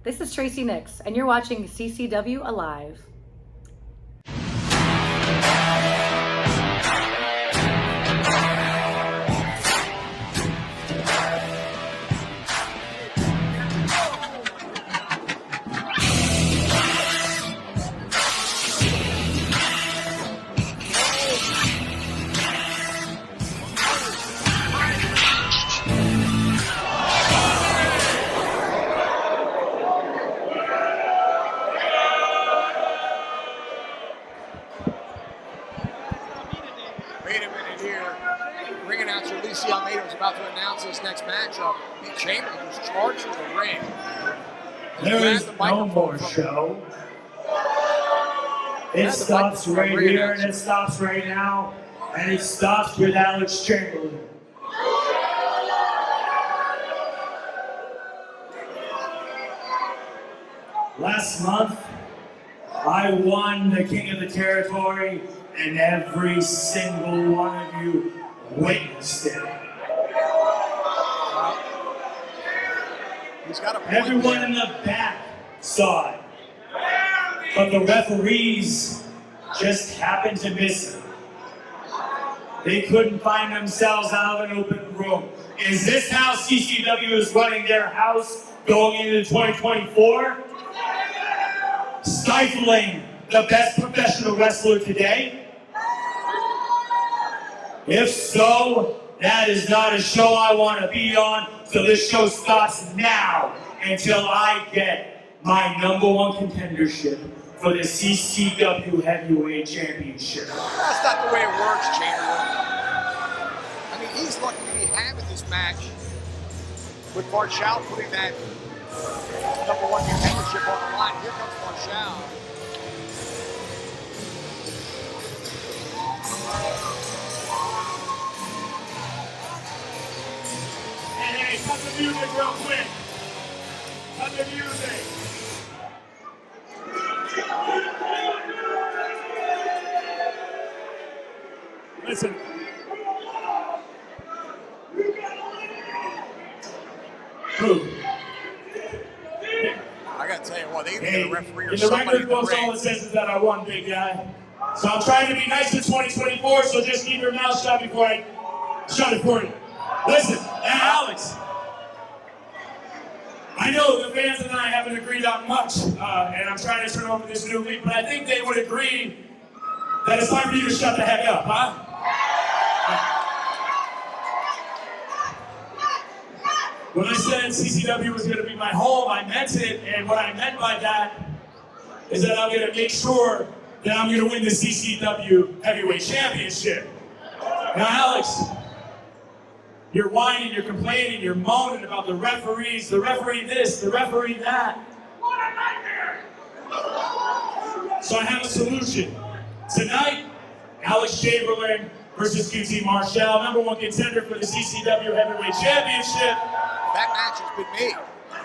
This is Tracy Nix, and you're watching CCW Alive. About to announce this next matchup. Chamberlain was charged in the ring. There is no more show. It stops right here and it stops right now. And it stops with Alex Chamberlain. Last month, I won the King of the Territory, and every single one of you witnessed it. Everyone in the back saw it, but the referees just happened to miss it. They couldn't find themselves out of an open room. Is this how CCW is running their house going into 2024? Stifling the best professional wrestler today? If so, that is not a show I want to be on, so this show stops now until I get my #1 contendership for the CCW Heavyweight Championship. That's not the way it works, Chamberlain. I mean, he's lucky to be having this match with Marshall putting that #1 contendership on the line. Here comes Marshall. Hey, cut the music real quick. Cut the music. Listen. Who? I gotta tell you what, they need to get a referee or in the somebody record books, all it says is that I won, big guy. So I'm trying to be nice in 2024, so just keep your mouth shut before I shut it for you. Listen, Alex, I know the fans and I haven't agreed on much, and I'm trying to turn over this new leaf, but I think they would agree that it's time for you to shut the heck up, huh? When I said CCW was going to be my home, I meant it, and what I meant by that is that I'm going to make sure that I'm going to win the CCW Heavyweight Championship. Now, Alex, you're whining, you're complaining, you're moaning about the referees, the referee this, the referee that. What a nightmare! So I have a solution. Tonight, Alex Chamberlain versus QT Marshall, #1 contender for the CCW Heavyweight Championship. That match has been made.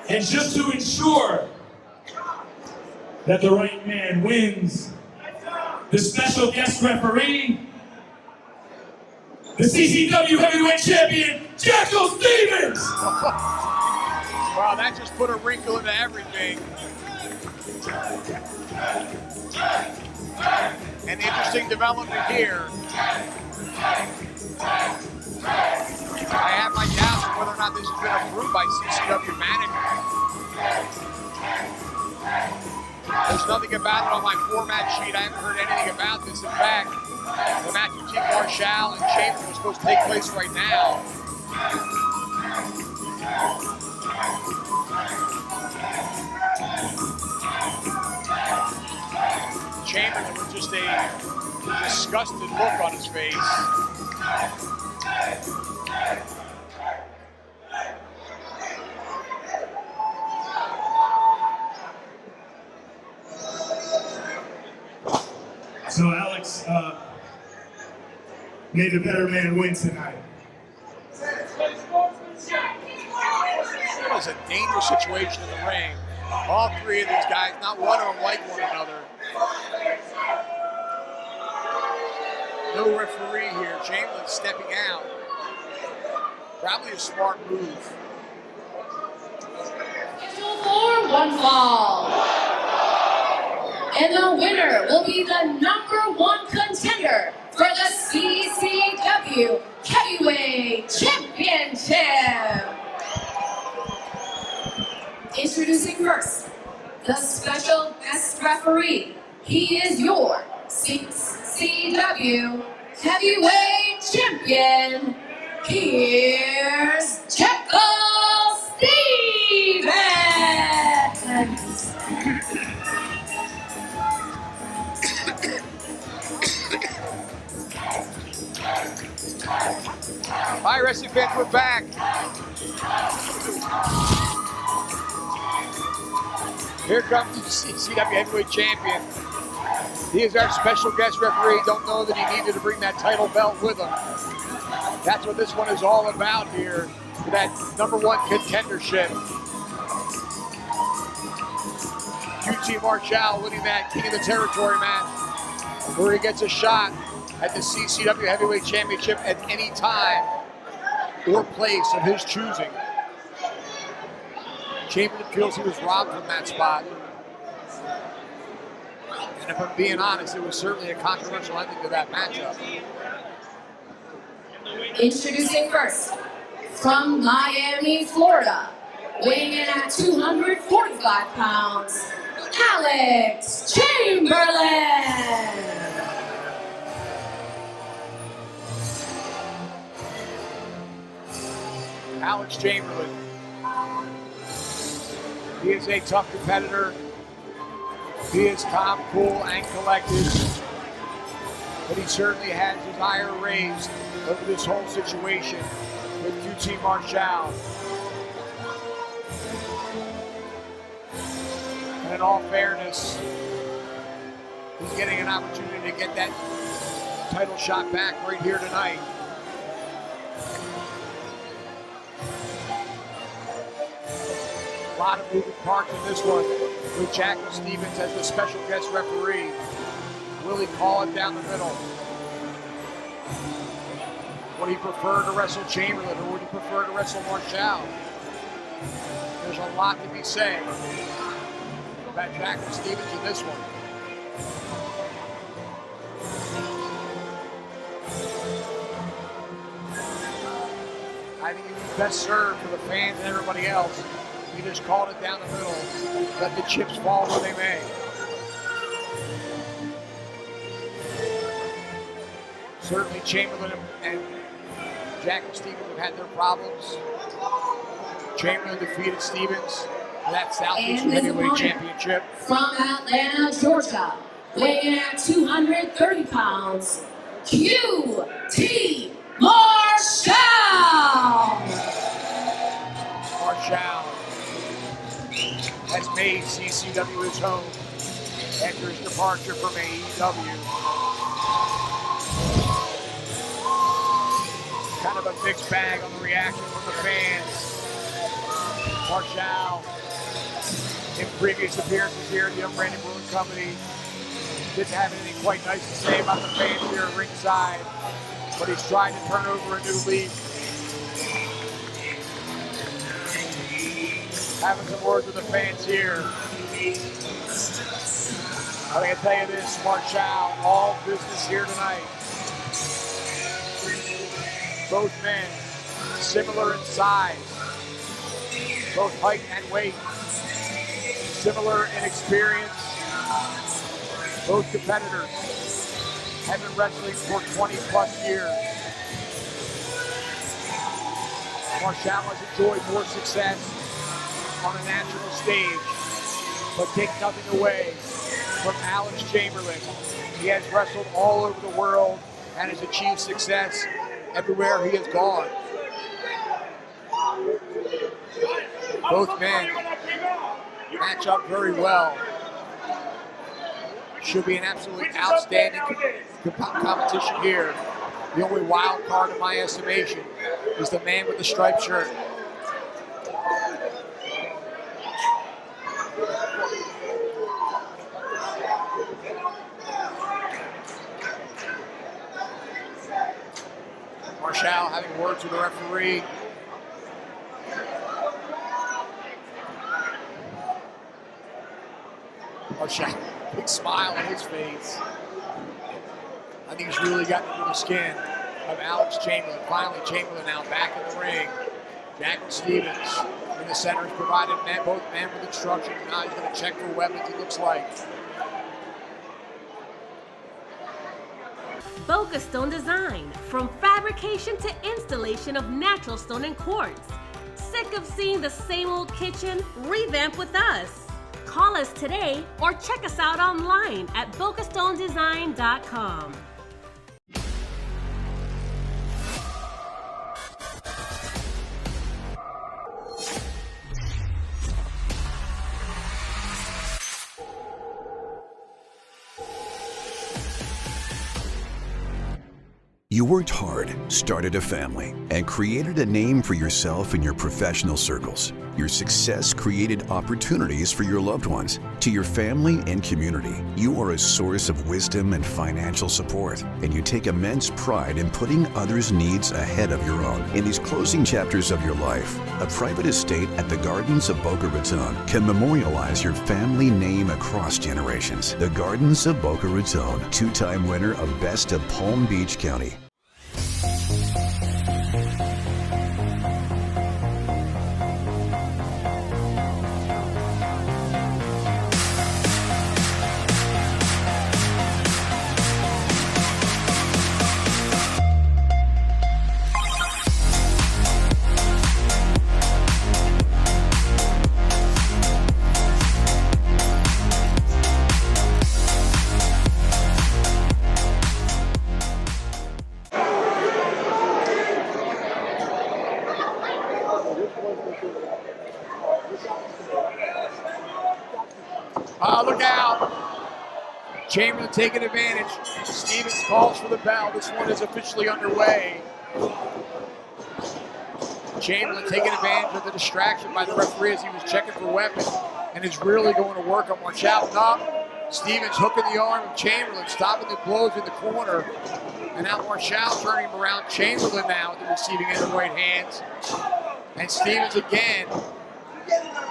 And just to ensure that the right man wins, the special guest referee, the CCW Heavyweight Champion, Jackal Stevens! Wow, that just put a wrinkle into everything. An interesting development here. I have my doubts on whether or not this has been approved by CCW management. There's nothing about it on my format sheet. I haven't heard anything about this. In fact, the match between Marshall and Chamberlain was supposed to take place right now. Chamberlain with just a disgusted look on his face. So Alex, may the better man win tonight. It was a dangerous situation in the ring. All three of these guys, not one of them like one another. No referee here. Chamberlain stepping out. Probably a smart move. for one fall. And the winner will be the #1 contender for the CCW Heavyweight Championship. Introducing first, the special guest referee. He is your CCW Heavyweight Champion. Here's Jackal Stevens. Hi, wrestling fans, we're back. Here comes the CCW Heavyweight Champion. He is our special guest referee. Don't know that he needed to bring that title belt with him. That's what this one is all about here, for that #1 contendership. QT Marshall winning that King of the Territory match, where he gets a shot at the CCW Heavyweight Championship at any time or place of his choosing. Chamberlain feels he was robbed from that spot. And if I'm being honest, it was certainly a controversial ending to that matchup. Introducing first, from Miami, Florida, weighing in at 245 pounds, Alex Chamberlain. Alex Chamberlain. He is a tough competitor. He is calm, cool, and collected. But he certainly has his ire raised over this whole situation with QT Marshall. And in all fairness, he's getting an opportunity to get that title shot back right here tonight. A lot of moving parts in this one, with Jackal Stevens as the special guest referee. Will he call it down the middle? Would he prefer to wrestle Chamberlain, or would he prefer to wrestle Marshall? There's a lot to be said about Jackal Stevens in this one. I think he was best served for the fans and everybody else. He just called it down the middle. Let the chips fall where they may. Certainly Chamberlain and Jackal Stevens have had their problems. Chamberlain defeated Stevens for that Southeastern Heavyweight Championship. From Atlanta, Georgia, weighing in at 230 pounds, QT Marshall. Marshall has made CCW his home after his departure from AEW. Kind of a mixed bag on the reaction from the fans. Marshall, in previous appearances here at the Unbranded Brewing Company, didn't have anything quite nice to say about the fans here at ringside, but he's trying to turn over a new leaf. Having some words with the fans here. I can tell you this, Marshall, all business here tonight. Both men similar in size, both height and weight, similar in experience. Both competitors have been wrestling for 20 plus years. Marshall has enjoyed more success on a national stage, but take nothing away from Alex Chamberlain. He has wrestled all over the world and has achieved success everywhere he has gone. Both men match up very well. Should be an absolutely outstanding competition here. The only wild card in my estimation is the man with the striped shirt. Marshall having words with the referee. Marshall, big smile on his face. I think he's really gotten into the skin of Alex Chamberlain. Finally, Chamberlain now back in the ring. Jackal Stevens in the center has provided both men with instructions. Now he's going to check for weapons, it looks like. Boca Stone Design, from fabrication to installation of natural stone and quartz. Sick of seeing the same old kitchen? Revamp with us. Call us today or check us out online at bocastonedesign.com. You worked hard, started a family, and created a name for yourself in your professional circles. Your success created opportunities for your loved ones. To your family and community, you are a source of wisdom and financial support, and you take immense pride in putting others' needs ahead of your own. In these closing chapters of your life, a private estate at the Gardens of Boca Raton can memorialize your family name across generations. The Gardens of Boca Raton, two-time winner of Best of Palm Beach County. Look out. Chamberlain taking advantage. Stevens calls for the bell. This one is officially underway. Chamberlain taking advantage of the distraction by the referee as he was checking for weapons and is really going to work on Marshall. No. Stevens hooking the arm of Chamberlain, stopping the blows in the corner. And now Marshall turning him around. Chamberlain now at the receiving end of the right hands. And Stevens again.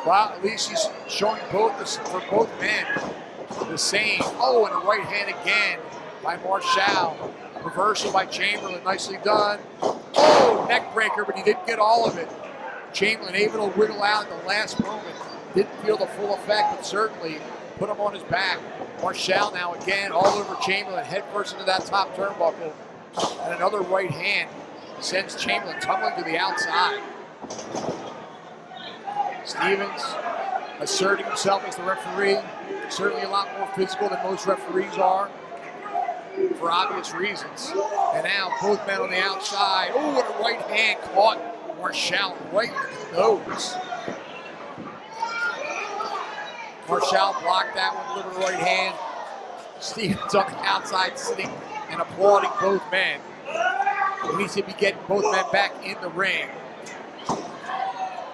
Well, at least he's showing for both men the same. Oh, and a right hand again by Marshall. Reversal by Chamberlain, nicely done. Oh, neck breaker, but he didn't get all of it. Chamberlain able to wiggle out at the last moment. Didn't feel the full effect, but certainly put him on his back. Marshall now again all over Chamberlain, head first into that top turnbuckle. And another right hand sends Chamberlain tumbling to the outside. Stevens asserting himself as the referee. Certainly a lot more physical than most referees are, for obvious reasons. And now both men on the outside. Oh, and a right hand caught Marshall right in the nose. Marshall blocked that one with a right hand. Stevens on the outside sitting and applauding both men. He needs to be getting both men back in the ring.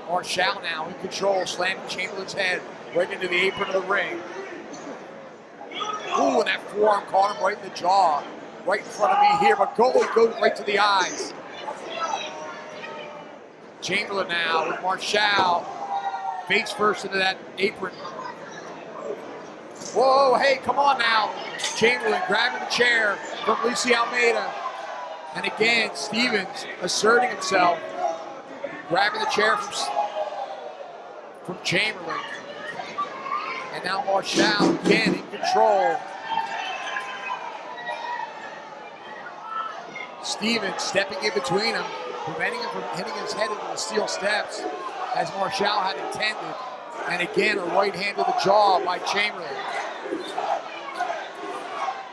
Marshall now in control, slamming Chamberlain's head right into the apron of the ring. Ooh, and that forearm caught him right in the jaw. Right in front of me here, but goes right to the eyes. Chamberlain now with Marshall. Face first into that apron. Whoa, hey, come on now. Chamberlain grabbing the chair from Lucy Almeida. And again, Stevens asserting himself. Grabbing the chair from Chamberlain. And now Marshall again in control. Stevens stepping in between him, preventing him from hitting his head into the steel steps as Marshall had intended. And again, a right hand to the jaw by Chamberlain.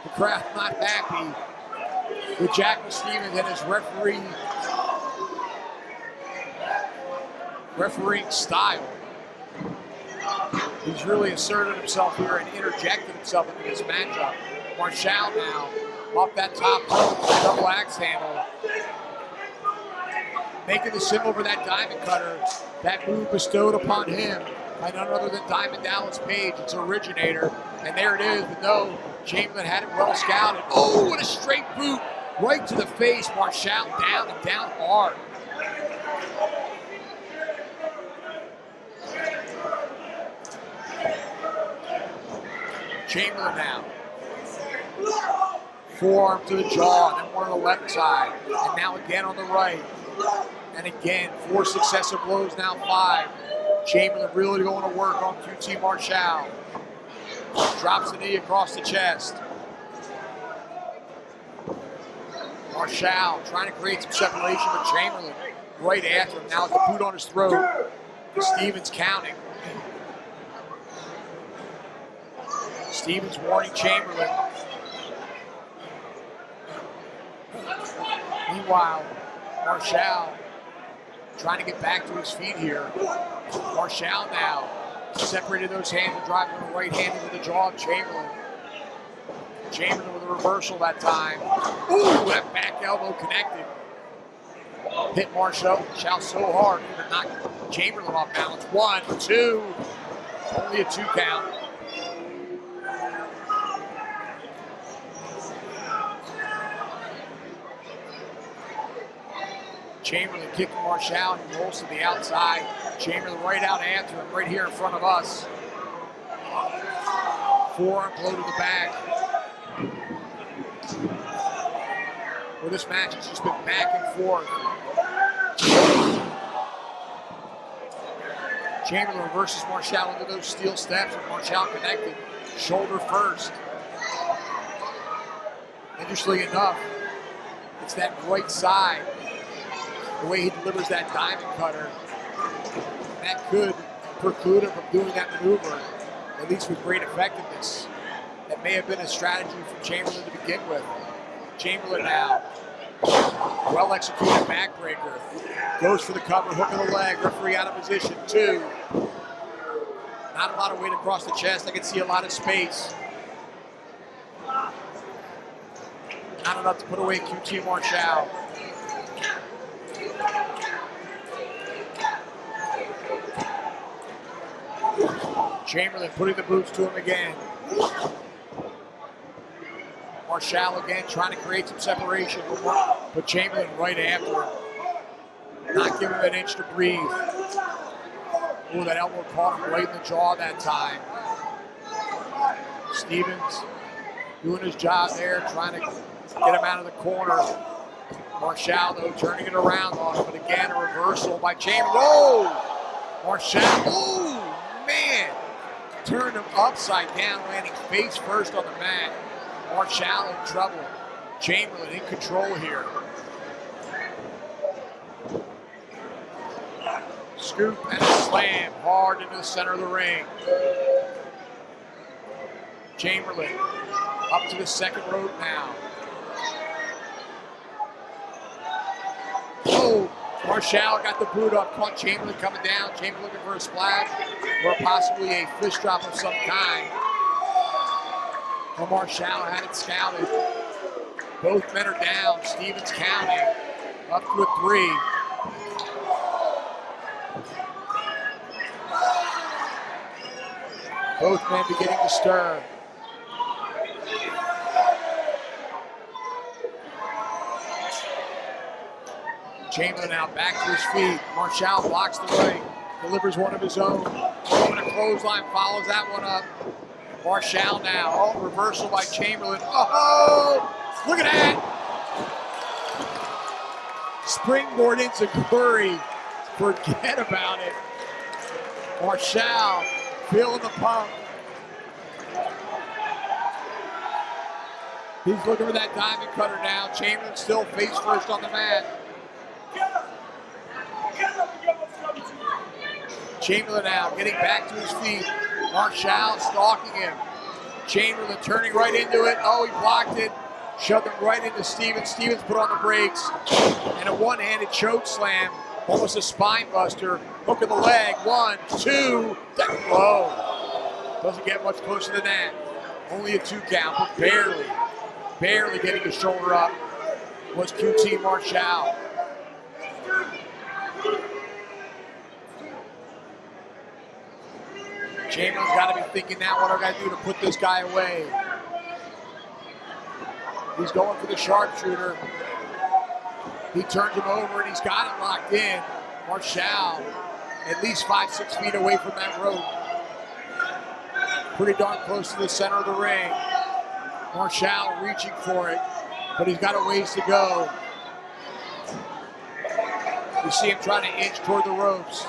The crowd not happy with Jackal Stevens and his refereeing style. He's really asserted himself here and interjected himself into this matchup. Marshall now off that top rope with a double axe handle. Making the symbol for that diamond cutter. That move bestowed upon him by none other than Diamond Dallas Page, its originator. And there it is, but no, Chamberlain had it well scouted. Oh, what a straight boot right to the face. Marshall down and down hard. Chamberlain now. Forearm to the jaw, and then one on the left side. And now again on the right. And again, 4 successive blows, now 5. Chamberlain really going to work on QT Marshall. Drops the knee across the chest. Marshall trying to create some separation with Chamberlain right after him. Now with the boot on his throat. Stevens counting. Stevens warning Chamberlain. Meanwhile, Marshall trying to get back to his feet here. Marshall now separated those hands and driving the right hand into the jaw of Chamberlain. Chamberlain with a reversal that time. Ooh, that back elbow connected. Hit Marshall so hard, even knocked Chamberlain off balance. 1, 2, only a 2 count. Chamberlain kicking Marshall, and he rolls to the outside. Chamberlain right out after him, right here in front of us. Forearm blow to the back. Well, this match has just been back and forth. Chamberlain reverses Marshall into those steel steps, and Marshall connected, shoulder first. Interestingly enough, it's that right side, the way he delivers that diamond cutter, that could preclude him from doing that maneuver, at least with great effectiveness. That may have been a strategy from Chamberlain to begin with. Chamberlain now, well-executed backbreaker. Goes for the cover, hook of the leg, referee out of position, 2. Not a lot of weight across the chest, I can see a lot of space. Not enough to put away QT Marshall. Chamberlain putting the boots to him again. Marshall again trying to create some separation, but Chamberlain right after him. Not giving him an inch to breathe. Ooh, that elbow caught him right in the jaw that time. Stevens doing his job there, trying to get him out of the corner. Marshall, though, turning it around on him, but again, a reversal by Chamberlain. Whoa! Marshall, ooh, man! Turned him upside down, landing face first on the mat. Marshall in trouble. Chamberlain in control here. Scoop and a slam hard into the center of the ring. Chamberlain up to the second rope now. Oh, Marshall got the boot up, caught Chamberlain coming down. Chamberlain looking for a splash or possibly a fish drop of some kind. Well, Marshall had it scouted. Both men are down. Stevens counting. Up to a 3. Both men beginning to stir. Chamberlain now back to his feet. Marshall blocks the ring. Delivers one of his own. When a clothesline follows that one up. Marshall now. Oh, reversal by Chamberlain. Oh, look at that. Springboard into glory. Forget about it. Marshall feeling the pump. He's looking for that diamond cutter now. Chamberlain still face first on the mat. Chamberlain now getting back to his feet. Marshall stalking him. Chamberlain turning right into it. Oh, he blocked it. Shoved him right into Stevens. Stevens put on the brakes. And a one-handed choke slam. Almost a spine buster. Hook of the leg. 1, 2. Whoa. Doesn't get much closer than that. Only a 2 count, but barely getting his shoulder up was QT Marshall. Chamberlain's got to be thinking now, what do I got to do to put this guy away? He's going for the sharpshooter. He turns him over and he's got it locked in. Marshall, at least 5-6 feet away from that rope. pretty darn close to the center of the ring. Marshall reaching for it, but he's got a ways to go. You see him trying to inch toward the ropes.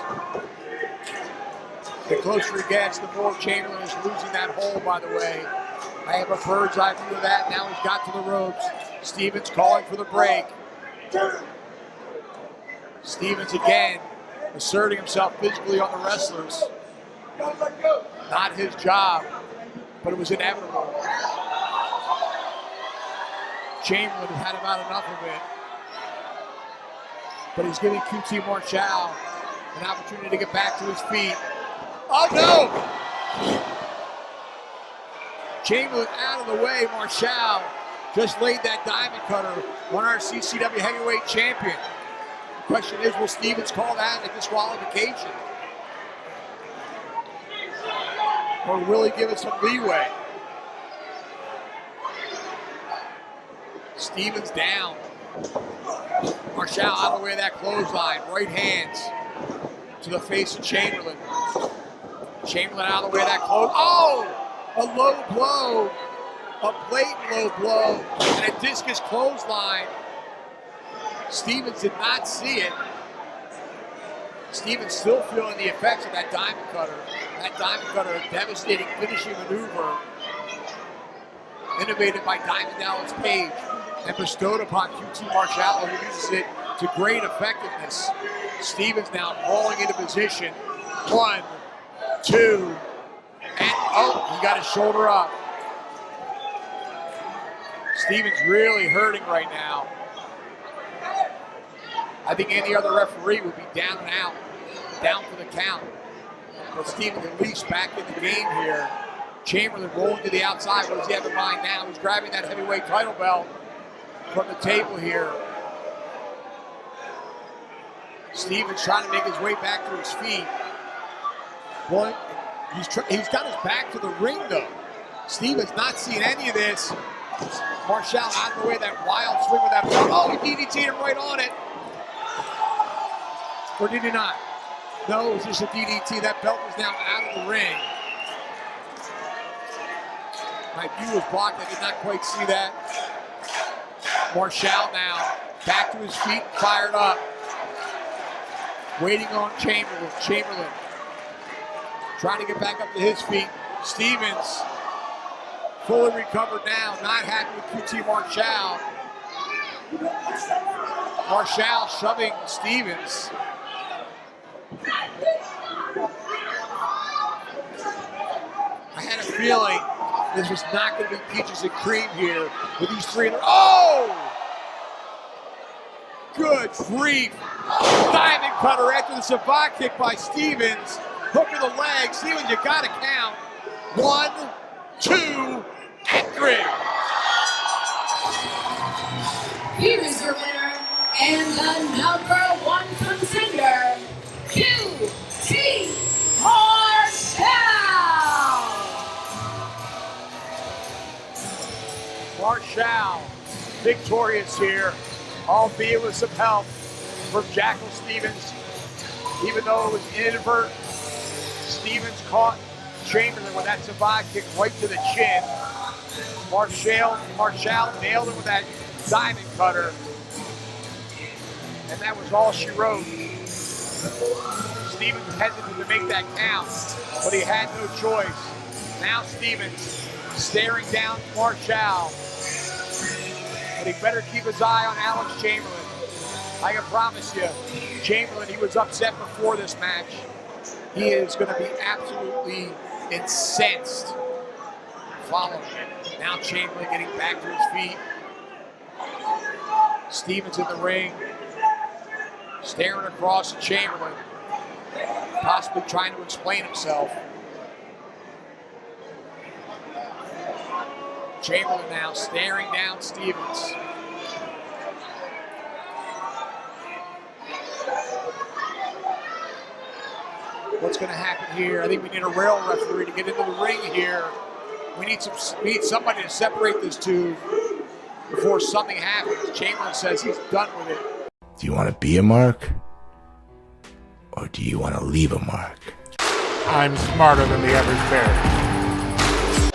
The closer he gets, the more Chamberlain is losing that hold, by the way. I have a bird's eye view of that. Now he's got to the ropes. Stevens calling for the break. Stevens again asserting himself physically on the wrestlers. Not his job, but it was inevitable. Chamberlain had about enough of it. But he's giving QT Marshall an opportunity to get back to his feet. Oh no! Chamberlain out of the way. Marshall just laid that diamond cutter on our CCW heavyweight champion. The question is, will Stevens call that a disqualification? Or will he give it some leeway? Stevens down. Marshall out of the way of that clothesline. Right hands to the face of Chamberlain. Chamberlain out of the way of that close. Oh! A low blow. A blatant low blow. And a discus clothesline. Stevens did not see it. Stevens still feeling the effects of that diamond cutter. That diamond cutter, a devastating finishing maneuver. Innovated by Diamond Dallas Page and bestowed upon QT Marshall, who uses it to great effectiveness. Stevens now falling into position. 1, 2, and oh, he got his shoulder up. Stevens really hurting right now. I think any other referee would be down and out, down for the count. But Stevens at least back in the game here. Chamberlain rolling to the outside. What does he have in mind now? He's grabbing that heavyweight title belt from the table here. Stevens trying to make his way back to his feet. Boy, he's got his back to the ring though. Stevens not seeing any of this. Marshall out of the way, that wild swing with that belt. Oh, he DDT'd him right on it. Or did he not? No, it was just a DDT. That belt is now out of the ring. My view was blocked. I did not quite see that. Marshall now back to his feet, fired up. Waiting on Chamberlain. Chamberlain trying to get back up to his feet. Stevens fully recovered now. Not happy with QT Marshall. Marshall shoving Stevens. I had a feeling this was not going to be peaches and cream here with these three. Oh! Good grief. Diamond cutter after the savate kick by Stevens. Hook of the leg. Stevens, you got to count. 1, 2, and 3. Here is your winner and the #1 contender, QT Marshall. Marshall victorious here, albeit with some help from Jackal Stevens. Even though it was inadvertent, Stevens caught Chamberlain with that savate kick right to the chin. Marshall nailed him with that diamond cutter. And that was all she wrote. Stevens hesitated to make that count, but he had no choice. Now Stevens staring down Marshall. But he better keep his eye on Alex Chamberlain. I can promise you, Chamberlain, he was upset before this match. He is going to be absolutely incensed following it. Now Chamberlain getting back to his feet. Stevens in the ring, staring across at Chamberlain, possibly trying to explain himself. Chamberlain now staring down Stevens. What's going to happen here? I think we need a rail referee to get into the ring here. We need somebody to separate these two before something happens. Chamberlain says he's done with it. Do you want to be a mark? Or do you want to leave a mark? I'm smarter than the average bear.